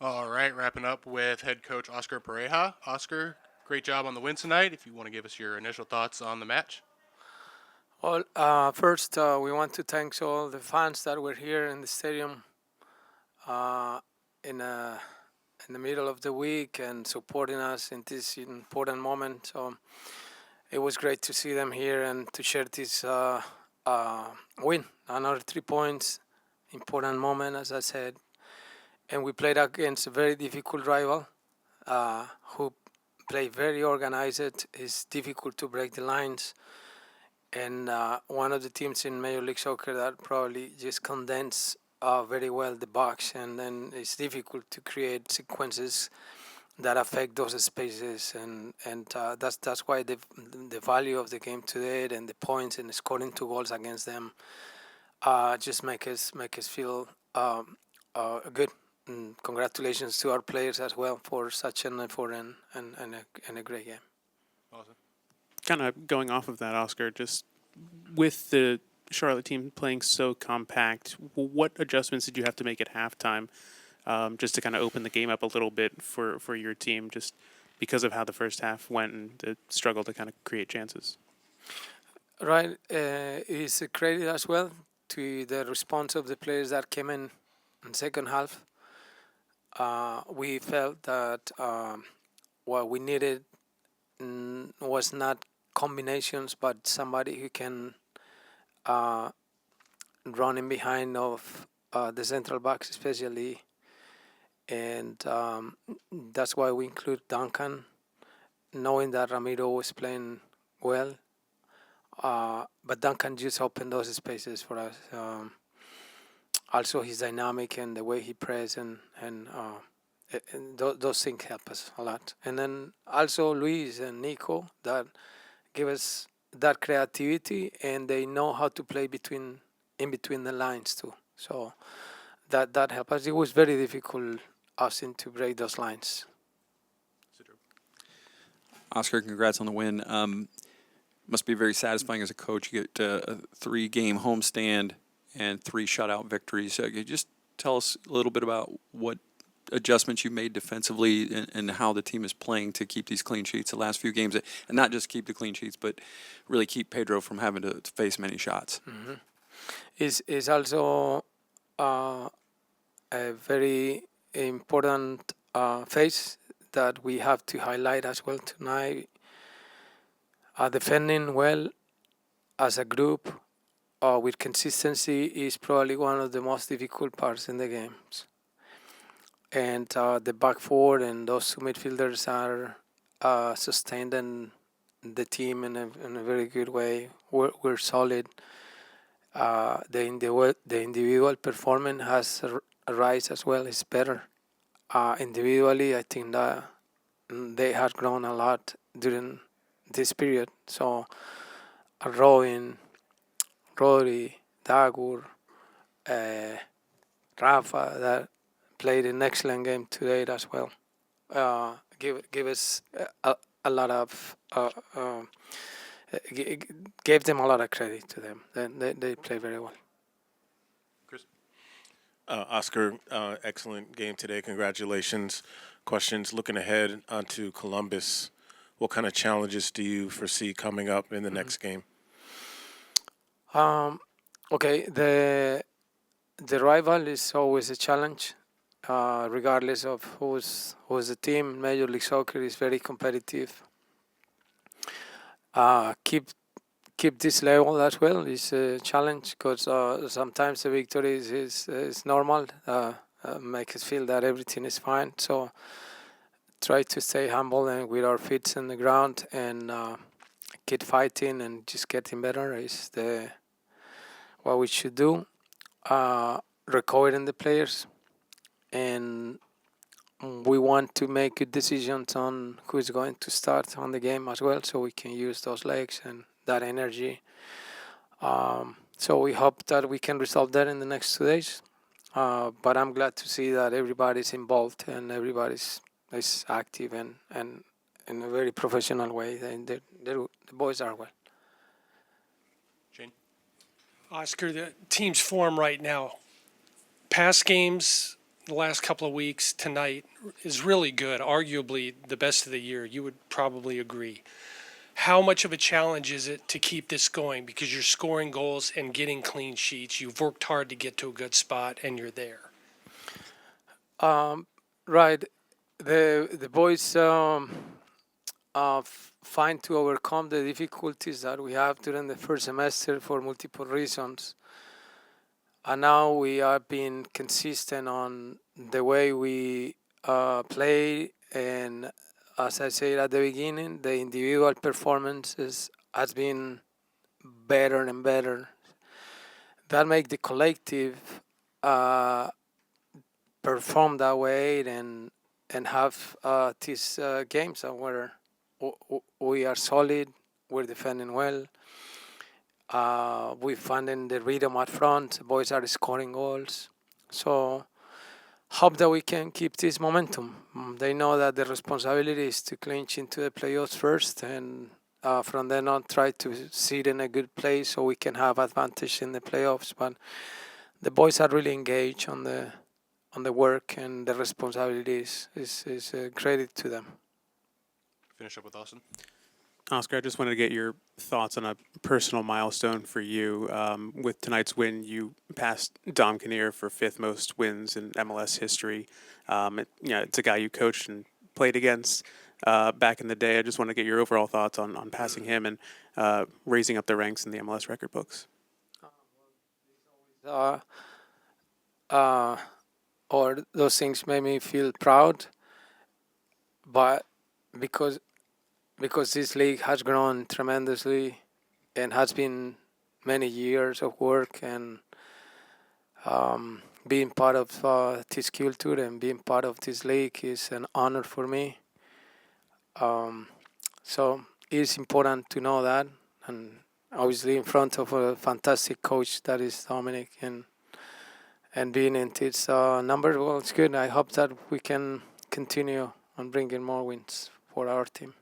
All right, wrapping up with head coach Oscar Pareja. Oscar, great job on the win tonight. If you want to give us your initial thoughts on the match. Well, first, we want to thank all the fans that were here in the stadium uh, in, in the middle of the week and supporting us in this important moment. So it was great to see them here and to share this uh, win. Another 3 points, important moment, as I said. And we played against a very difficult rival who play very organized. It's difficult to break the lines. And one of the teams in Major League Soccer that probably just condense very well the box, and then it's difficult to create sequences that affect those spaces, and that's why the value of the game today and the points and scoring 2 goals against them just make us feel good. And congratulations to our players as well for such an effort and a great game. Awesome. Kind of going off of that, Oscar, just with the Charlotte team playing so compact, what adjustments did you have to make at halftime just to kind of open the game up a little bit for your team, just because of how the first half went and the struggle to kind of create chances? Right, is a credit as well to the response of the players that came in second half. We felt that what we needed was not combinations, but somebody who can uh, run in behind of the central backs, especially, and that's why we include Duncan, knowing that Ramiro was playing well. But Duncan just opened those spaces for us. Also, his dynamic and the way he plays and those things help us a lot. And then also Luis and Nico that give us that creativity, and they know how to play in between the lines too. So that helped us. It was very difficult us to break those lines. Oscar, congrats on the win. Must be very satisfying as a coach. You get a 3-game homestand and 3 shutout victories. Could you just tell us a little bit about what adjustments you made defensively and how the team is playing to keep these clean sheets the last few games, and not just keep the clean sheets, but really keep Pedro from having to face many shots? Mm-hmm. Is also uh, a very important phase that we have to highlight as well tonight. Defending well as a group with consistency is probably one of the most difficult parts in the games. And the back four and those two midfielders are sustained and the team in a very good way. We're solid. The individual performance has a rise as well. It's better. Individually, I think that they have grown a lot during this period. So, Robin, Rodri, Dagur, uh, Rafa, that played an excellent game today as well. Give us a lot of gave them a lot of credit to them. They play very well. Chris. Oscar, excellent game today. Congratulations. Questions looking ahead onto Columbus. What kind of challenges do you foresee coming up in the next game? Um, okay, the rival is always a challenge, regardless of who's the team. Major League Soccer is very competitive. Keep this level as well is a challenge because sometimes the victory is normal. Make us feel that everything is fine. So try to stay humble and with our feet on the ground and keep fighting and just getting better is the what we should do. Recovering the players, and we want to make good decisions on who is going to start on the game as well, so we can use those legs and that energy. So we hope that we can resolve that in the next 2 days. But I'm glad to see that everybody's involved and everybody's is active and in a very professional way. The boys are well. Shane. Oscar, the team's form right now. Past games, the last couple of weeks tonight is really good, arguably the best of the year. You would probably agree. How much of a challenge is it to keep this going? Because you're scoring goals and getting clean sheets. You've worked hard to get to a good spot, and you're there. Right. The boys find to overcome the difficulties that we have during the first semester for multiple reasons. And now we are being consistent on the way we play, and as I said at the beginning, the individual performances has been better and better. That make the collective perform that way and have these games where we are solid, we're defending well. We're finding the rhythm up front. The boys are scoring goals. So hope that we can keep this momentum. They know that the responsibility is to clinch into the playoffs first, and from then on try to sit in a good place so we can have advantage in the playoffs. But the boys are really engaged on the work, and the responsibilities is a credit to them. Finish up with Austin. Oscar, I just wanted to get your thoughts on a personal milestone for you. With tonight's win, you passed Dom Kinnear for fifth most wins in MLS history. It's a guy you coached and played against back in the day. I just want to get your overall thoughts on passing him and raising up the ranks in the MLS record books. Or those things made me feel proud, but because this league has grown tremendously and has been many years of work, and being part of this culture and being part of this league is an honor for me. So it's important to know that, and obviously in front of a fantastic coach that is Dominic, and being in its number, well, it's good. I hope that we can continue on bringing more wins for our team.